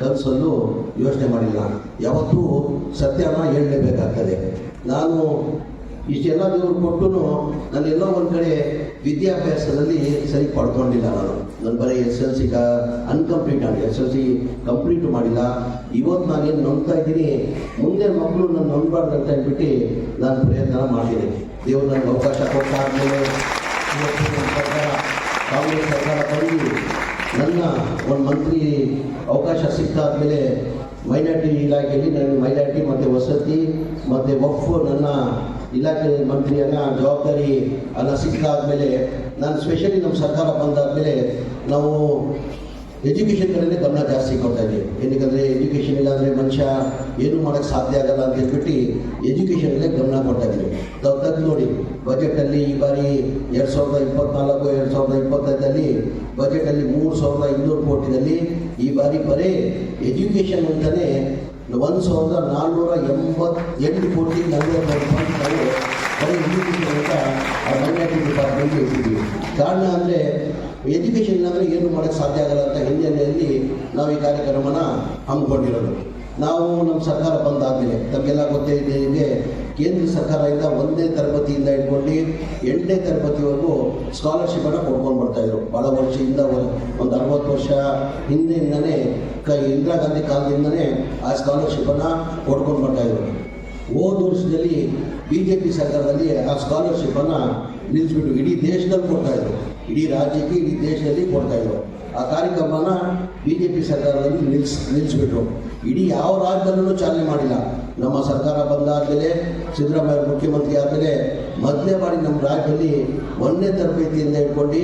ಕನಸಲ್ಲೂ ಯೋಚನೆ ಮಾಡಿಲ್ಲ. ಯಾವತ್ತೂ ಸತ್ಯನ ಹೇಳಲೇಬೇಕಾಗ್ತದೆ. ನಾನು ಇಷ್ಟೆಲ್ಲ ದೇವರು ಕೊಟ್ಟು ನಾನು ಎಲ್ಲೋ ಒಂದು ಕಡೆ ವಿದ್ಯಾಭ್ಯಾಸದಲ್ಲಿ ಸರಿ ಪಡ್ಕೊಂಡಿಲ್ಲ. ನಾನು ಬರೀ SLC ಅನ್ಕಂಪ್ಲೀಟ್ ಆಗಿ SLC ಕಂಪ್ಲೀಟು ಮಾಡಿಲ್ಲ. ಇವತ್ತು ನಾನೇನು ನಂಬ್ತಾ ಇದ್ದೀನಿ, ಮುಂದೆ ಮಕ್ಕಳು ನಾನು ನಂಬಬಾರ್ದು ಅಂತ ಹೇಳ್ಬಿಟ್ಟು ನಾನು ಪ್ರಯತ್ನ ಮಾಡಿದ್ದೀನಿ. ದೇವರು ನನಗೆ ಅವಕಾಶ ಕೊಟ್ಟಾದಮೇಲೆ ಕಾಂಗ್ರೆಸ್ ಸರ್ಕಾರ ಬಂದು ನನ್ನ ಒಂದು ಮಂತ್ರಿ ಅವಕಾಶ ಸಿಕ್ಕಾದ್ಮೇಲೆ ಮೈನಾರಿಟಿ ಇಲಾಖೆಯಲ್ಲಿ ನನಗೆ ಮೈನಾರಿಟಿ ಮತ್ತು ವಸತಿ ಮತ್ತು ವಕ್ಫ್ ನನ್ನ ಇಲಾಖೆ ಮಂತ್ರಿಯನ್ನು ಜವಾಬ್ದಾರಿ ಸಿಕ್ಕಾದ್ಮೇಲೆ ನಾನು ಸ್ಪೆಷಲಿ ನಮ್ಮ ಸರ್ಕಾರ ಬಂದಾದಮೇಲೆ ನಾವು ಎಜುಕೇಷನ್ ಕಡೆಯೇ ಗಮನ ಜಾಸ್ತಿ ಕೊಡ್ತಾ ಇದ್ದೀವಿ. ಏನಕ್ಕೆ ಎಜುಕೇಷನ್ ಇಲ್ಲಾಂದರೆ ಮನುಷ್ಯ ಏನೂ ಮಾಡೋಕ್ಕೆ ಸಾಧ್ಯ ಆಗಲ್ಲ ಅಂತ ಹೇಳ್ಬಿಟ್ಟು ಎಜುಕೇಷನಲ್ಲೇ ಗಮನ ಕೊಡ್ತಾ ಇದ್ದೀವಿ. ತೆಗೆದು ನೋಡಿ, ಬಜೆಟಲ್ಲಿ ಈ ಬಾರಿ 2024-2025 ಬಜೆಟಲ್ಲಿ 3,500 ಕೋಟಿಯಲ್ಲಿ ಈ ಬಾರಿ ಬರೀ ಎಜುಕೇಷನ್ ಅಂತಲೇ 1,488 ಕೋಟಿ 40 ನಾವು ಬರೀ ಎಜುಕೇಷನ್ ಅಂತ ಮೈನಾರಿಟಿ ಡಿಪಾರ್ಟ್ಮೆಂಟ್ಗೆ ಇಟ್ಟಿದ್ದೀವಿ. ಕಾರಣ ಅಂದರೆ ಎಜುಕೇಷನ್ ಇಲ್ಲಾಂದರೆ ಏನು ಮಾಡೋಕ್ಕೆ ಸಾಧ್ಯ ಆಗಲ್ಲ ಅಂತ ಹಿನ್ನೆಲೆಯಲ್ಲಿ ನಾವು ಈ ಕಾರ್ಯಕ್ರಮನ ಹಮ್ಮಿಕೊಂಡಿರೋದು. ನಾವು ನಮ್ಮ ಸರ್ಕಾರ ಬಂದಾದಮೇಲೆ ತಮಗೆಲ್ಲ ಗೊತ್ತೇ ಇದೆ, ಹೀಗೆ ಕೇಂದ್ರ ಸರ್ಕಾರದಿಂದ 1ನೇ ತರಗತಿಯಿಂದ ಹಿಡ್ಕೊಂಡು 8ನೇ ತರಗತಿವರೆಗೂ ಸ್ಕಾಲರ್ಶಿಪ್ಪನ್ನು ಕೊಡ್ಕೊಂಡು ಬರ್ತಾಯಿದ್ರು. ಭಾಳ ವರ್ಷದಿಂದ ಒಂದು 60 ವರ್ಷ ಹಿಂದಿನಿಂದನೇ ಇಂದಿರಾ ಗಾಂಧಿ ಕಾಲದಿಂದನೇ ಆ ಸ್ಕಾಲರ್ಶಿಪ್ಪನ್ನು ಕೊಡ್ಕೊಂಡು ಬರ್ತಾಯಿದ್ರು. ಹೋದ ವರ್ಷದಲ್ಲಿ BJP ಸರ್ಕಾರದಲ್ಲಿ ಆ ಸ್ಕಾಲರ್ಶಿಪ್ಪನ್ನು ನಿಲ್ಲಿಸ್ಬಿಟ್ಟು ಇಡೀ ದೇಶದಲ್ಲಿ ಕೊಡ್ತಾಯಿದ್ರು. ಇಡೀ ರಾಜ್ಯಕ್ಕೆ, ಇಡೀ ದೇಶದಲ್ಲಿ ಕೊಡ್ತಾಯಿದ್ರು. ಆ ಕಾರ್ಯಕ್ರಮನ BJP ಸರ್ಕಾರದಲ್ಲಿ ನಿಲ್ಲಿಸ್ಬಿಟ್ರು. ಇಡೀ ಯಾವ ರಾಜ್ಯದಲ್ಲೂ ಚಾಲನೆ ಮಾಡಿಲ್ಲ. ನಮ್ಮ ಸರ್ಕಾರ ಬಂದಾದಮೇಲೆ ಸಿದ್ದರಾಮಯ್ಯ ಮುಖ್ಯಮಂತ್ರಿ ಆದಮೇಲೆ ಮೊದಲನೇ ಬಾರಿ ನಮ್ಮ ರಾಜ್ಯದಲ್ಲಿ 1ನೇ ತರಗತಿಯಿಂದ ಹಿಡ್ಕೊಂಡು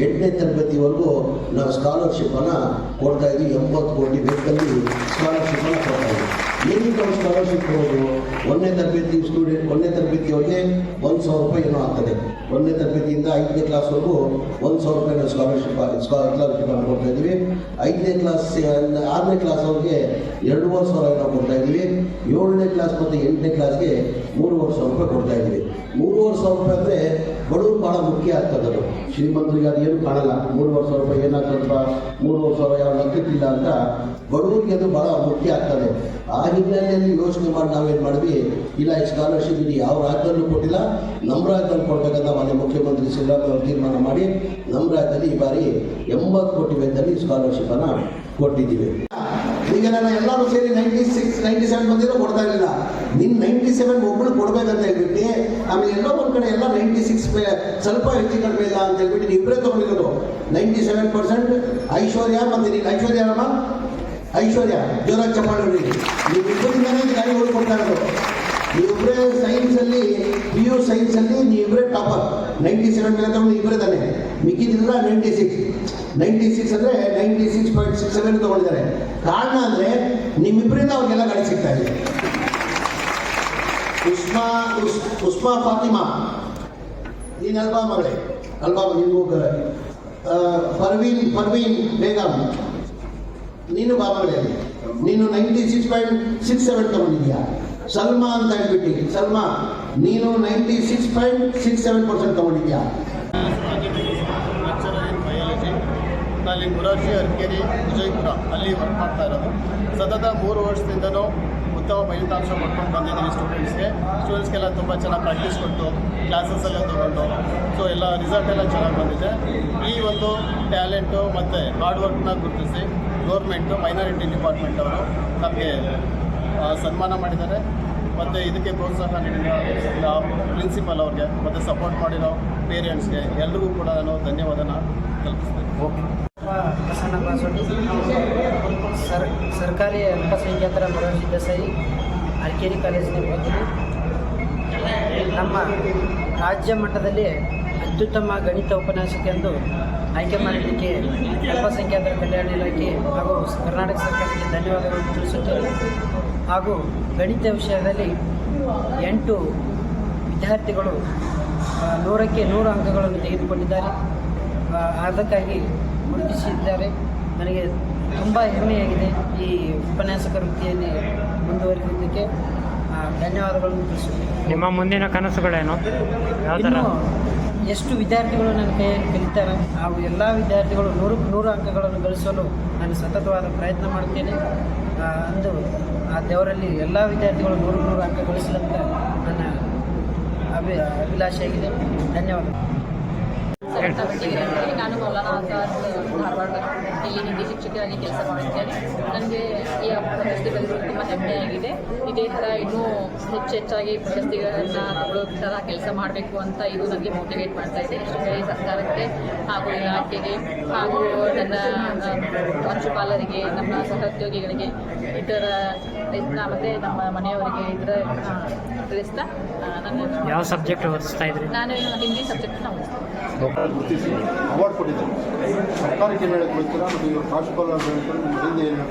8ನೇ ತರಗತಿವರೆಗೂ ನಾವು ಸ್ಕಾಲರ್ಶಿಪ್ಪನ್ನು ಕೊಡ್ತಾಯಿದ್ವಿ. 80 ಕೋಟಿ ವೆಚ್ಚದಲ್ಲಿ ಸ್ಕಾಲರ್ಶಿಪ್ಪನ್ನು ಕೊಡ್ತಾಯಿದ್ವಿ. ಏನಕ್ಕೆ ನಾವು ಸ್ಕಾಲರ್ಶಿಪ್ ಕೊಡೋದು? 1ನೇ ತರಗತಿ ಸ್ಟೂಡೆಂಟ್ 1ನೇ ತರಗತಿಯವ್ರಿಗೆ 1,000 ರೂಪಾಯಿ ಏನೋ ಆಗ್ತದೆ. 1ನೇ ತರಗತಿಯಿಂದ 5ನೇ ಕ್ಲಾಸ್ವರೆಗೂ 1,000 ರೂಪಾಯಿ ನಾವು ಸ್ಕಾಲರ್ಶಿಪ್ಪನ್ನು ಕೊಡ್ತಾಯಿದ್ವಿ. 5ನೇ ಕ್ಲಾಸ್ 6ನೇ ಕ್ಲಾಸ್ ಅವ್ರಿಗೆ 2,500 ನಾವು ಕೊಡ್ತಾಯಿದ್ವಿ. 7ನೇ ಕ್ಲಾಸ್ ಮತ್ತು 8ನೇ ಕ್ಲಾಸ್ಗೆ 3,500 ರೂಪಾಯಿ ಕೊಡ್ತಾಯಿದ್ವಿ. 3,500 ರೂಪಾಯಿ ಅಂದರೆ ಬಡವರು ಭಾಳ ಮುಖ್ಯ ಆಗ್ತದೆ. ಶ್ರೀಮಂತರಿಗೆ ಅದು ಏನು ಕಾಣಲ್ಲ. 3,500 ರೂಪಾಯಿ ಏನಾಗ್ತದಪ್ಪ, 3,500 ಯಾವ ಲೆಕ್ಕಕ್ಕಿಲ್ಲ ಅಂತ ಬಡವರಿಗೆ ಅದು ಭಾಳ ಮುಖ್ಯ ಆಗ್ತದೆ. ಆ ಹಿನ್ನೆಲೆಯಲ್ಲಿ ಯೋಚನೆ ಮಾಡಿ ನಾವೇನು ಮಾಡಿದ್ವಿ, ಇಲ್ಲ ಈ ಸ್ಕಾಲರ್ಶಿಪ್ ಇದು ಯಾವ ರಾಜ್ಯದಲ್ಲೂ ಕೊಟ್ಟಿಲ್ಲ, ನಮ್ಮ ರಾಜ್ಯದಲ್ಲಿ ಕೊಡಬೇಕಂತ ಮಾನ್ಯ ಮುಖ್ಯಮಂತ್ರಿ ಸಿದ್ದರಾಮಯ್ಯ ಅವರು ತೀರ್ಮಾನ ಮಾಡಿ ನಮ್ಮ ರಾಜ್ಯದಲ್ಲಿ ಈ ಬಾರಿ 80 ಕೋಟಿ ವೆಚ್ಚದಲ್ಲಿ ಸ್ಕಾಲರ್ಶಿಪ್ಪನ್ನು ಕೊಟ್ಟಿದ್ದೀವಿ. ಈಗ ನಾನು ಎಲ್ಲರೂ ಸೇರಿ 96-97 ಬಂದಿರೋ ಕೊಡ್ತಾ ಇರಲಿಲ್ಲ. ನಿನ್ನ 97 ಒಬ್ಬಳು ಕೊಡಬೇಕಂತ ಹೇಳ್ಬಿಟ್ಟು ಆಮೇಲೆ ಎಲ್ಲೋ ಒಂದು ಕಡೆ ಎಲ್ಲ 96 ಸ್ವಲ್ಪ ಹೆಚ್ಚು ಕಡಿಮೆ ಇಲ್ಲ ಅಂತ ಹೇಳ್ಬಿಟ್ಟು ನೀವಿಬ್ಬರೇ ತೊಗೊಂಡಿರೋದು. 97% ಐಶ್ವರ್ಯ ಮತ್ತು ನೀನು ಐಶ್ವರ್ಯ ಜೋರಾಗಿ ಚಪ್ಪಾಳೆ ಹೊಡೀರಿ. ನೀವಿಬ್ಬರಿಂದನೇ ಗಾಡಿಗಳು ಕೊಡ್ತಾ ಇರೋದು. ನೀವಿಬ್ಬರೇ ಸೈನ್ಸಲ್ಲಿ PU ಸೈನ್ಸಲ್ಲಿ ನೀವಿಬ್ಬರೇ ಟಾಪರ್. 97 ಮೇಲೆ ತಗೊಂಡು ಇಬ್ಬರೇ ತಾನೆ, ಮಿಕ್ಕಿದ್ದಿಲ್ಲ 96 ಅಂದರೆ 96.67 ತೊಗೊಂಡಿದ್ದಾರೆ. ಕಾರಣ ಅಂದರೆ ನಿಮ್ಮಿಬ್ಬರಿಂದ ಅವ್ರಿಗೆಲ್ಲ ಗಾಡಿ ಸಿಗ್ತಾ ಇದೆ. ಉಸ್ಮಾ ಫಾತಿಮಾ ನೀನು ಅಲ್ಬಾ ಮಗಳೇ, ಅಲ್ಬಾ ನಿನಗೂ ಪರ್ವೀನ್ ಬೇಗಂ ನೀನು ಬಾಬಾಗಳೇ, ನೀನು 96.67 ತೊಗೊಂಡಿದ್ಯಾ. ಸಲ್ಮಾ ಅಂತ ಹೇಳ್ಬಿಟ್ಟು ಸಲ್ಮಾ ನೀನು 96.67% ತೊಗೊಂಡಿದ್ಯಾ. ಅಲ್ಲಿ ಮುರಾರ್ಜಿ ಅರ್ಕೇರಿ ವಿಜಯಪುರ ಅಲ್ಲಿ ವರ್ಕ್ ಮಾಡ್ತಾ ಇರೋದು. ಸತತ 3 ವರ್ಷದಿಂದನೂ ಉತ್ತಮ ಫಲಿತಾಂಶ ಕೊಟ್ಕೊಂಡು ಬಂದಿದ್ದೀವಿ. ಸ್ಟೂಡೆಂಟ್ಸ್ಗೆಲ್ಲ ತುಂಬ ಚೆನ್ನಾಗಿ ಪ್ರಾಕ್ಟೀಸ್ ಕೊಟ್ಟು ಕ್ಲಾಸಸ್ಸೆಲ್ಲ ತೊಗೊಂಡು ಎಲ್ಲ ರಿಸಲ್ಟ್ ಎಲ್ಲ ಚೆನ್ನಾಗಿ ಬಂದಿದೆ. ಈ ಒಂದು ಟ್ಯಾಲೆಂಟು ಮತ್ತು ಹಾರ್ಡ್ ವರ್ಕ್ನ ಗುರುತಿಸಿ ಗೌರ್ಮೆಂಟು ಮೈನಾರಿಟಿ ಡಿಪಾರ್ಟ್ಮೆಂಟ್ ಅವರು ನಮಗೆ ಸನ್ಮಾನ ಮಾಡಿದ್ದಾರೆ. ಮತ್ತು ಇದಕ್ಕೆ ಪ್ರೋತ್ಸಾಹ ನೀಡಿದ ಪ್ರಿನ್ಸಿಪಲ್ ಅವ್ರಿಗೆ ಮತ್ತು ಸಪೋರ್ಟ್ ಮಾಡಿರೋ ಪೇರೆಂಟ್ಸ್ಗೆ ಎಲ್ರಿಗೂ ಕೂಡ ನಾನು ಧನ್ಯವಾದನ ಕಲ್ಪಿಸ್ತೇನೆ. ಓಕೆ. ಪ್ರಸನ್ನ ಬಾಸೋಟಿ, ಸರ್ಕಾರಿ ಅಲ್ಪಸಂಖ್ಯಾತರ ಮೊರಾರ್ಜಿ ದೇಸಾಯಿ ಅರ್ಕೇರಿ ಕಾಲೇಜಿನಲ್ಲಿ ಓದಿದ್ದು. ನಮ್ಮ ರಾಜ್ಯ ಮಟ್ಟದಲ್ಲಿ ಅತ್ಯುತ್ತಮ ಗಣಿತ ಉಪನ್ಯಾಸಕ್ಕೆಂದು ಆಯ್ಕೆ ಮಾಡಿದ್ದಕ್ಕೆ ಅಲ್ಪಸಂಖ್ಯಾತರ ಕಲ್ಯಾಣ ಇಲಾಖೆ ಹಾಗೂ ಕರ್ನಾಟಕ ಸರ್ಕಾರಕ್ಕೆ ಧನ್ಯವಾದಗಳನ್ನು ತಿಳಿಸುತ್ತೇವೆ. ಹಾಗೂ ಗಣಿತ ವಿಷಯದಲ್ಲಿ 8 ವಿದ್ಯಾರ್ಥಿಗಳು 100ಕ್ಕೆ 100 ಅಂಕಗಳನ್ನು ತೆಗೆದುಕೊಂಡಿದ್ದಾರೆ. ಅದಕ್ಕಾಗಿ ಗುರುತಿಸಿದ್ದಾರೆ. ನನಗೆ ತುಂಬ ಹೆಮ್ಮೆಯಾಗಿದೆ ಈ ಉಪನ್ಯಾಸಕ ವೃತ್ತಿಯಲ್ಲಿ ಮುಂದುವರಿದಿದ್ದಕ್ಕೆ. ಧನ್ಯವಾದಗಳನ್ನು ತಿಳಿಸುತ್ತೇನೆ. ನಿಮ್ಮ ಮುಂದಿನ ಕನಸುಗಳೇನು? ಇನ್ನು ಎಷ್ಟು ವಿದ್ಯಾರ್ಥಿಗಳು ನನ್ನ ಕೈಯಲ್ಲಿ ಕಲಿತಾರೆ ಆ ಎಲ್ಲ ವಿದ್ಯಾರ್ಥಿಗಳು 100ಕ್ಕೆ 100 ಅಂಕಗಳನ್ನು ಗಳಿಸಲು ನಾನು ಸತತವಾದ ಪ್ರಯತ್ನ ಮಾಡ್ತೇನೆ. ಅಂದು ಆ ದೇವರಲ್ಲಿ ಎಲ್ಲ ವಿದ್ಯಾರ್ಥಿಗಳು 100ಕ್ಕೆ 100 ಅಂಕ ಗಳಿಸಲಂತ ನನ್ನ ಅಭಿಲಾಷೆಯಾಗಿದೆ. ಧನ್ಯವಾದ. ನಾನು ಮೌಲಾನಾ ಆಜಾದ್ ಧಾರವಾಡ ಇಲ್ಲಿ ಹಿಂದಿ ಶಿಕ್ಷಕಿಯಾಗಿ ಕೆಲಸ ಮಾಡುತ್ತೇನೆ. ನನಗೆ ಈ ಪ್ರಶಸ್ತಿ ಬಂದಿರೋದು ತುಂಬ ಹೆಮ್ಮೆಯಾಗಿದೆ. ಇದೇ ಥರ ಇನ್ನೂ ಹೆಚ್ಚೆಚ್ಚಾಗಿ ಪ್ರಶಸ್ತಿಗಳನ್ನು ತಗೊಳ್ಳೋ ಥರ ಕೆಲಸ ಮಾಡಬೇಕು ಅಂತ ಇದು ನನಗೆ ಮೋಟಿವೇಟ್ ಮಾಡ್ತಾ ಇದೆ. ಇಷ್ಟು ಹೇಳಿ ಸರ್ಕಾರಕ್ಕೆ ಹಾಗೂ ಇಲಾಖೆಗೆ ಹಾಗೂ ನನ್ನ ಪ್ರಾಂಶುಪಾಲರಿಗೆ, ನಮ್ಮ ಸಹೋದ್ಯೋಗಿಗಳಿಗೆ, ಇತರ ಮತ್ತು ನಮ್ಮ ಮನೆಯವರಿಗೆ ಇದರ ತಿಳಿಸ್ತಾ ಯಾವ ಸಬ್ಜೆಕ್ಟ್ ಓದಿಸ್ತಾ ಇದ್ರಿ? ನಾನು ಹಿಂದಿ ಸಬ್ಜೆಕ್ಟ್ನ ಗುರುತಿಸಿ ಅವಾರ್ಡ್ ಕೊಟ್ಟಿದ್ದಾರೆ. ಸರ್ಕಾರಕ್ಕೆ ಏನು ಹೇಳಕ್ಕೆ ಬರ್ತೀರಾ ಮತ್ತು ಇವರು ಪ್ರಾಂಶುಪಾಲ ಹೇಳ್ತಾರೆ, ಹಿಂದೆ ಏನು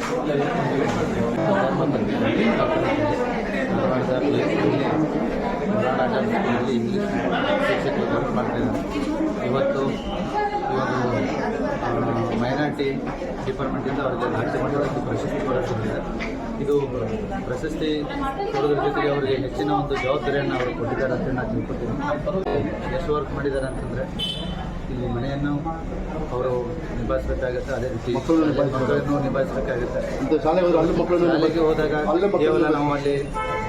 ಪುರಾಣದಲ್ಲಿ ಇಂಗ್ಲೀಷ್ ಶಿಕ್ಷಕರು ವರ್ಕ್ ಮಾಡ್ತಿದ್ದಾರೆ. ಇವತ್ತು ಮೈನಾರಿಟಿ ಡಿಪಾರ್ಟ್ಮೆಂಟಿಂದ ಅವರಿಗೆ ರಾಜ್ಯ ಮಟ್ಟದಲ್ಲಿ ಪ್ರಶಸ್ತಿ ಕೂಡ ಕೊಟ್ಟಿದ್ದಾರೆ. ಇದು ಪ್ರಶಸ್ತಿ ಕೊಡೋದ್ರ ಜೊತೆಗೆ ಅವರಿಗೆ ಹೆಚ್ಚಿನ ಒಂದು ಜವಾಬ್ದಾರಿಯನ್ನು ಅವರು ಕೊಟ್ಟಿದ್ದಾರೆ ಅಂತ ನಾನು ತಿಳ್ಕೊತೀನಿ. ಎಷ್ಟು ವರ್ಕ್ ಮಾಡಿದ್ದಾರೆ ಅಂತಂದರೆ ಇಲ್ಲಿ ಮನೆಯನ್ನು ಅವರು ನಿಭಾಯಿಸಬೇಕಾಗುತ್ತೆ, ಅದೇ ರೀತಿ ಮಕ್ಕಳನ್ನು ನಿಭಾಯಿಸಬೇಕಾಗುತ್ತೆ. ಶಾಲೆಗೆ ಹೋದಾಗ ಕೇವಲ ನಾವು ಅಲ್ಲಿ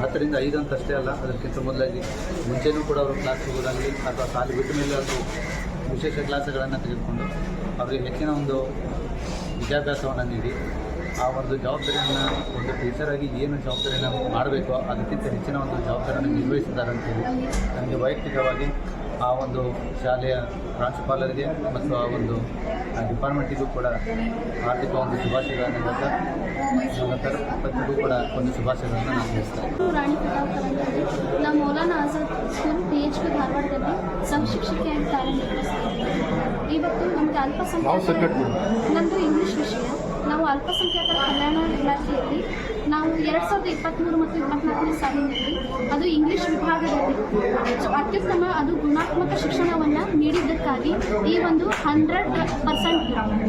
10ರಿಂದ 5 ಅಂತಷ್ಟೇ ಅಲ್ಲ, ಅದಕ್ಕಿಂತ ಮೊದಲಾಗಿ ಮುಂಚೆನೂ ಕೂಡ ಅವರು ಕ್ಲಾಸ್ ಹೋಗೋದಾಗಲಿ ಅಥವಾ ಶಾಲೆ ಬಿಟ್ಟ ಮೇಲೆ ಅವರು ವಿಶೇಷ ಕ್ಲಾಸ್ಗಳನ್ನು ತೆಗೆದುಕೊಂಡು ಅವರಿಗೆ ಹೆಚ್ಚಿನ ಒಂದು ವಿದ್ಯಾಭ್ಯಾಸವನ್ನು ನೀಡಿ ಆ ಒಂದು ಜವಾಬ್ದಾರಿಯನ್ನು ಒಂದು ಟೀಚರಾಗಿ ಏನು ಜವಾಬ್ದಾರಿಯನ್ನು ಮಾಡಬೇಕೋ ಅದಕ್ಕಿಂತ ಹೆಚ್ಚಿನ ಒಂದು ಜವಾಬ್ದಾರಿಯನ್ನು ನಿರ್ವಹಿಸಿದ್ದಾರೆ ಅಂತೇಳಿ ನನಗೆ ವೈಯಕ್ತಿಕವಾಗಿ ಆ ಒಂದು ಶಾಲೆಯ ಪ್ರಾಂಶುಪಾಲರಿಗೆ ಮತ್ತು ಆ ಒಂದು ಡಿಪಾರ್ಟ್ಮೆಂಟಿಗೂ ಕೂಡ ಆರ್ಥಿಕ ಒಂದು ಶುಭಾಶಯಗಳನ್ನು ಹೇಳ್ತಾ ಪ್ರತಿಗೂ ಕೂಡ ಒಂದು ಶುಭಾಶಯಗಳನ್ನು ನಾನು ತಿಳಿಸ್ತೇನೆ. ರಾಣಿ ಪ್ರತಾಪ್ ನಾವು ಮೌಲಾನಾ ಆಜಾದ್ ಸ್ಕೂಲ್ PHP ಧಾರವಾಡದಲ್ಲಿ ಸಹಶಿಕ್ಷಕಿಯಾಗಿ ಕಾರ್ಯನಿರ್ವಹಿಸ್ತಿದ್ದೀವಿ. ಇವತ್ತು ನಮಗೆ ಅಲ್ಪಸಂಖ್ಯಾತರ ನಮ್ಮದು ಇಂಗ್ಲೀಷ್ ವಿಷಯ. ನಾವು ಅಲ್ಪಸಂಖ್ಯಾತರ ಕಲ್ಯಾಣ ಇಲಾಖೆಯಲ್ಲಿ ನಾವು 2023 ಮತ್ತು 2024ನೇ ಸಾಲಿನಲ್ಲಿ ಅದು ಇಂಗ್ಲೀಷ್ ವಿಭಾಗದಲ್ಲಿ ಅತ್ಯುತ್ತಮ ಅದು ಗುಣಾತ್ಮಕ ಶಿಕ್ಷಣವನ್ನು ನೀಡಿದ್ದಕ್ಕಾಗಿ ಈ ಒಂದು 100%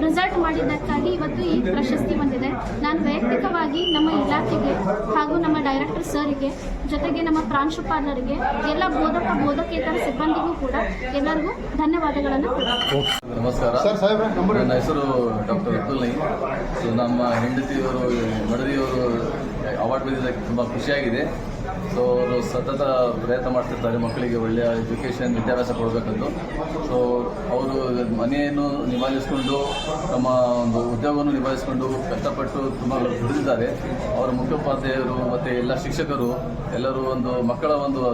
ರಿಸಲ್ಟ್ ಮಾಡಿದ್ದಕ್ಕಾಗಿ ಇವತ್ತು ಈ ಪ್ರಶಸ್ತಿ ಬಂದಿದೆ. ನಾನು ವೈಯಕ್ತಿಕವಾಗಿ ನಮ್ಮ ಇಲಾಖೆಗೆ ಹಾಗೂ ನಮ್ಮ ಡೈರೆಕ್ಟರ್ ಸರಿಗೆ ಜೊತೆಗೆ ನಮ್ಮ ಪ್ರಾಂಶುಪಾಲರಿಗೆ ಎಲ್ಲ ಬೋಧಕೇತರ ಸಿಬ್ಬಂದಿಗೂ ಕೂಡ ಎಲ್ಲರಿಗೂ ಧನ್ಯವಾದಗಳನ್ನು ಕೊಡ್ತೀನಿ. ನಮಸ್ಕಾರ. ನನ್ನ ಹೆಸರು ಡಾಕ್ಟರ್ ಅಬ್ದುಲ್ ನೈ. ಸೊ ನಮ್ಮ ಹೆಂಡತಿಯವರು ಮಡದಿಯವರು ಅವಾರ್ಡ್ ಬಂದಿದ್ದಕ್ಕೆ ತುಂಬ ಖುಷಿಯಾಗಿದೆ. ಸೊ ಅವರು ಸತತ ಪ್ರಯತ್ನ ಮಾಡ್ತಿರ್ತಾರೆ ಮಕ್ಕಳಿಗೆ ಒಳ್ಳೆಯ ಎಜುಕೇಷನ್ ವಿದ್ಯಾಭ್ಯಾಸ ಕೊಡಬೇಕಂದು. ಸೊ ಅವರು ಮನೆಯನ್ನು ನಿಭಾಯಿಸಿಕೊಂಡು ತಮ್ಮ ಒಂದು ಉದ್ಯೋಗವನ್ನು ನಿಭಾಯಿಸಿಕೊಂಡು ಕಷ್ಟಪಟ್ಟು ತುಂಬ ದುಡಿದಿದ್ದಾರೆ. ಅವರ ಮುಖ್ಯೋಪಾಧ್ಯಾಯರು ಮತ್ತು ಎಲ್ಲ ಶಿಕ್ಷಕರು ಎಲ್ಲರೂ ಒಂದು ಮಕ್ಕಳ ಒಂದು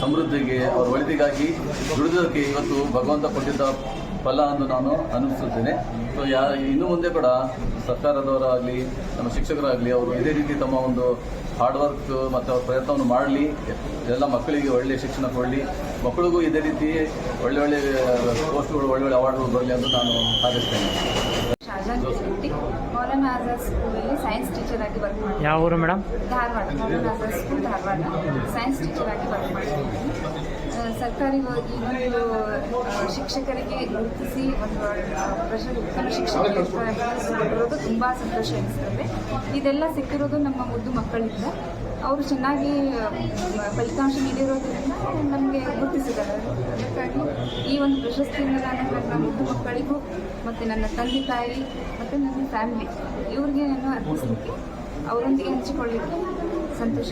ಸಮೃದ್ಧಿಗೆ ಅವರ ಒಳಿತಿಗಾಗಿ ದುಡಿದೋದಕ್ಕೆ ಇವತ್ತು ಭಗವಂತ ಕೊಟ್ಟಿದ್ದ ಫಲ ಎಂದು ನಾನು ಅನಿಸುತ್ತೇನೆ. ಸೊ ಇನ್ನು ಮುಂದೆ ಕೂಡ ಸರ್ಕಾರದವರಾಗಲಿ ನಮ್ಮ ಶಿಕ್ಷಕರಾಗಲಿ ಅವರು ಇದೇ ರೀತಿ ತಮ್ಮ ಒಂದು ಹಾರ್ಡ್ ವರ್ಕ್ ಮತ್ತು ಅವ್ರ ಪ್ರಯತ್ನವನ್ನು ಮಾಡಲಿ, ಎಲ್ಲ ಮಕ್ಕಳಿಗೆ ಒಳ್ಳೆಯ ಶಿಕ್ಷಣ ಕೊಡಲಿ, ಮಕ್ಕಳಿಗೂ ಇದೇ ರೀತಿ ಒಳ್ಳೆ ಪೋಸ್ಟ್ಗಳು ಒಳ್ಳೆ ಅವಾರ್ಡ್ಗಳು ಬರಲಿ ಅಂತ ನಾನು ಹಾರೈಸ್ತೇನೆ. ಶಾಜಾನ್ ಶೆಟ್ಟಿ ಮೌಲಾನಾ ಆಜಾದ್ ಸ್ಕೂಲಲ್ಲಿ ಸೈನ್ಸ್ ಟೀಚರ್ ಆಗಿ ವರ್ಕ್ ಮಾಡ್ತೀನಿ. ಯಾವ ಊರು madam? Dharwad. Maulana Azad school Dharwad science teacher ಆಗಿ ವರ್ಕ್ ಮಾಡ್ತೀನಿ. ಸರ್ಕಾರಿ ಒಂದು ಶಿಕ್ಷಕರಿಗೆ ಗುರುತಿಸಿ ಒಂದು ಉತ್ತಮ ಶಿಕ್ಷಕರಿರೋದು ತುಂಬ ಸಂತೋಷ ಅನಿಸ್ತದೆ. ಇದೆಲ್ಲ ಸಿಕ್ಕಿರೋದು ನಮ್ಮ ಮುದ್ದು ಮಕ್ಕಳಿಂದ. ಅವರು ಚೆನ್ನಾಗಿ ಫಲಿತಾಂಶ ನೀಡಿರೋದ್ರಿಂದ ನಮಗೆ ಗುರುತಿಸಿದ್ದಾರೆ. ಅದಕ್ಕಾಗಿ ಈ ಒಂದು ಪ್ರಶಸ್ತಿಯಿಂದ ನಾನು ನನ್ನ ಮುದ್ದು ಮಕ್ಕಳಿಗೂ ಮತ್ತು ನನ್ನ ತಂದೆ ತಾಯಿ ಮತ್ತು ನನ್ನ ಫ್ಯಾಮಿಲಿ ಇವ್ರಿಗೆ ನಾನು ಅರ್ಪಿಸಲಿಕ್ಕೆ ಅವರೊಂದಿಗೆ ಹಂಚಿಕೊಳ್ಳಿಕ್ಕೆ ಸಂತೋಷ.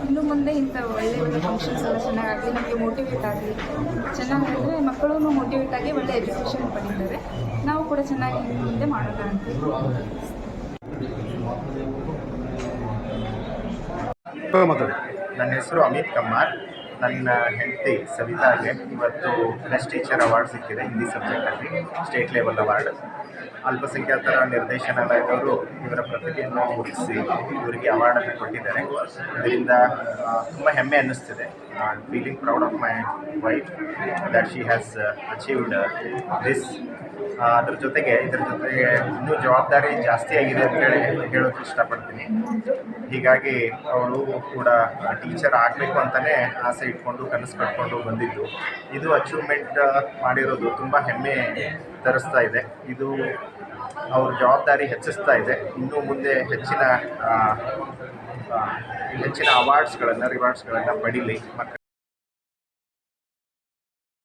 ಇನ್ನು ಮುಂದೆ ಇಂಥ ಒಳ್ಳೆಯ ಫಂಕ್ಷನ್ಸ್ ಎಲ್ಲ ಚೆನ್ನಾಗಾಗಲಿ, ನಮಗೆ ಮೋಟಿವೇಟ್ ಆಗಲಿ. ಚೆನ್ನಾಗಿದ್ರೆ ಮಕ್ಕಳು ಮೋಟಿವೇಟ್ ಆಗಿ ಒಳ್ಳೆ ಎಜುಕೇಷನ್ ಪಡೀತಾರೆ. ನಾವು ಕೂಡ ಚೆನ್ನಾಗಿ ಮುಂದೆ ಮಾಡೋಣ ಅಂತ. ನನ್ನ ಹೆಸರು ಅಮಿತ್ ಕಮ್ಮಾರ್. ನನ್ನ ಹೆಂಡತಿ ಸವಿತಾಗೆ ಇವತ್ತು ಬೆಸ್ಟ್ ಟೀಚರ್ ಅವಾರ್ಡ್ ಸಿಕ್ಕಿದೆ ಹಿಂದಿ ಸಬ್ಜೆಕ್ಟಲ್ಲಿ, ಸ್ಟೇಟ್ ಲೆವೆಲ್ ಅವಾರ್ಡ್. ಅಲ್ಪಸಂಖ್ಯಾತರ ನಿರ್ದೇಶನಾಲಯದವರು ಇವರ ಪ್ರತಿಭೆಯನ್ನು ಗುರುತಿಸಿ ಇವರಿಗೆ ಅವಾರ್ಡನ್ನು ಕೊಟ್ಟಿದ್ದಾರೆ. ಇದರಿಂದ ತುಂಬ ಹೆಮ್ಮೆ ಅನ್ನಿಸ್ತಿದೆ. Feeling proud of my wife that she has achieved this. ಇದರ ಜೊತೆಗೆ ಇನ್ನೂ ಜವಾಬ್ದಾರಿ ಜಾಸ್ತಿ ಆಗಿದೆ ಅಂತ ಹೇಳೋಕ್ಕೆ ಇಷ್ಟಪಡ್ತೀನಿ. ಹೀಗಾಗಿ ಅವಳು ಕೂಡ ಟೀಚರ್ ಆಗಬೇಕು ಅಂತಲೇ ಆಸೆ ಇಟ್ಕೊಂಡು ಕನಸು ಕಟ್ಕೊಂಡು ಬಂದಿದ್ದು. ಇದು ಅಚೀವ್ಮೆಂಟ್ ಮಾಡಿರೋದು ತುಂಬ ಹೆಮ್ಮೆ ತರಿಸ್ತಾ ಇದೆ. ಇದು ಅವ್ರ ಜವಾಬ್ದಾರಿ ಹೆಚ್ಚಿಸ್ತಾ ಇದೆ. ಇನ್ನೂ ಮುಂದೆ ಹೆಚ್ಚಿನ ಅವಾರ್ಡ್ಸ್ಗಳನ್ನು ರಿವಾರ್ಡ್ಸ್ಗಳನ್ನು ಪಡೀಲಿ ಮಕ್ಕಳು.